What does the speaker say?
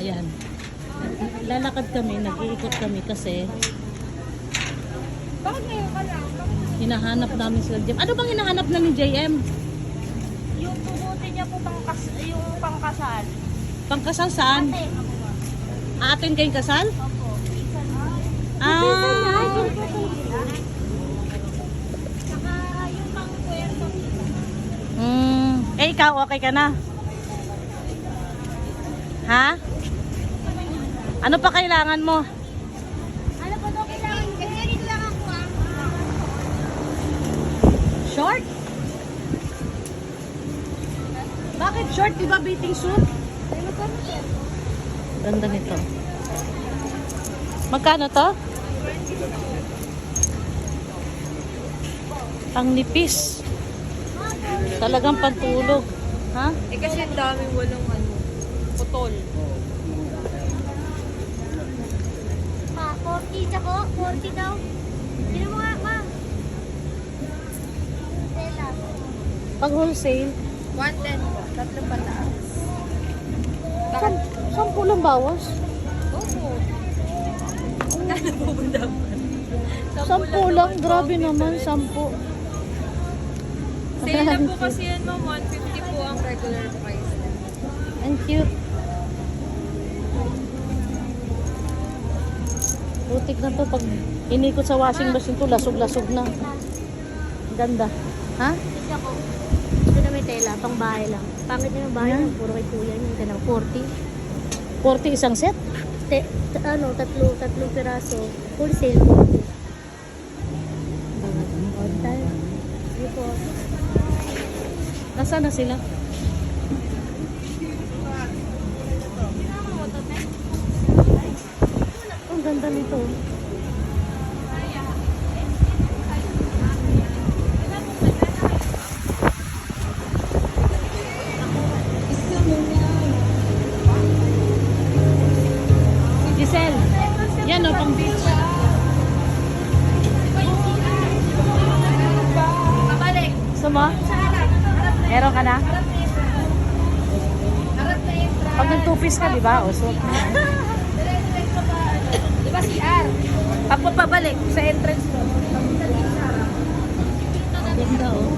Ayan. Lalakad kami, nag-iikot kami kasi Bakit ngayon ka lang? hinahanap namin sila JM. Ano bang hinahanap na ni JM? Yung tubuti niya po yung pangkasal. Pangkasal saan? Ate. Atin kayong kasal? Opo. Ah. Saka yung pang-puerto. Eh, ikaw, okay ka na? Ha? Ano pa kailangan mo? Ano po ito kailangan? Ganito lang ako Short? Bakit short? Diba bathing suit? Ay, magkano siya? Ganda nito. Magkano to? Ang nipis. Talagang pantulog. Ha? Eh kasi ang daming walang putol. Ma, 40 ako? 40 daw? Sino mo nga, ma? Tela. Pag wholesale, 110 po. Tatlong pataas. 10 lang bawas. Opo. Ano po ba dapat? 10 lang, grabe naman, 10. Sale na po kasi yan, ma'am. 150 po ang regular price. Ang cute. Putik na to pag inikot sa washing machine to, lasog-lasog na. Ganda. Ha? Kasi ako, ito na may tela, pang bahay lang. Pangit na yung bahay lang, puro kay kuya niya. Ito lang, 40. 40 isang set? Tatlong piraso. Full sale po. Dito. Nasaan na sila? Ang ganda nito. Giselle, yan o, pang beach. Pabalik. Gusto mo? Meron ka na? Pag nag-2-piece ka, di ba? O, suot mo. Di ba CR? Pag pabalik sa entrance mo. Ganda, oh.